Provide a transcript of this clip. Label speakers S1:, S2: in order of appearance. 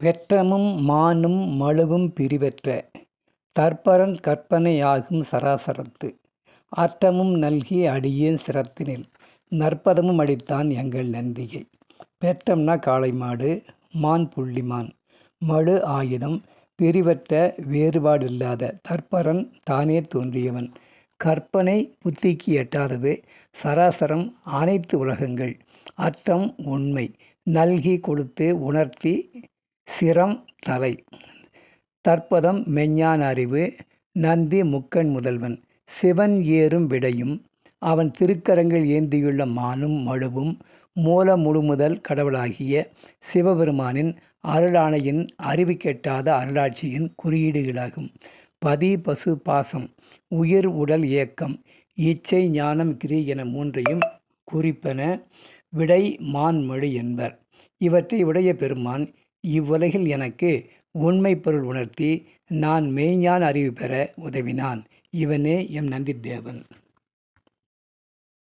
S1: பெற்றமும் மானும் மழுவும் பிரிவெற்ற தற்பரன் கற்பனையாகும் சராசரத்து அற்றமும் நல்கி அடியேன் சிரத்தினில் நற்பதமும் அளித்தான் எங்கள் நந்தியை. பெற்றம்னா காளை மாடு, மான் புள்ளிமான், மழு ஆயுதம், பிரிவற்ற வேறுபாடில்லாத தற்பரன் தானே தோன்றியவன், கற்பனை புத்திக்கு எட்டாதது, சராசரம் அனைத்து உலகங்கள், அற்றம் உண்மை, நல்கி கொடுத்து உணர்த்தி, சிரம் தலை, தற்பதம் மெஞ்ஞான அறிவு, நந்தி முக்கண் முதல்வன், சிவன் ஏறும் விடையும், அவன் திருக்கரங்கள் ஏந்தியுள்ள மானும் மழுவும், மூல முழுமுதல் கடவுளாகிய சிவபெருமானின் அருளாணையின் அறிவு கெட்டாத அருளாட்சியின் குறியீடுகளாகும். பதி பசு பாசம், உயிர் உடல் இயக்கம், இச்சை ஞானம் கிரி என மூன்றையும் குறிப்பன விடை மான் மொழி என்பர். இவற்றை உடைய பெருமான் இவ்வுலகில் எனக்கு உண்மை பொருள் உணர்த்தி நான் மெய்ஞான அறிவு பெற உதவினான். இவனே எம் நந்திதேவன்.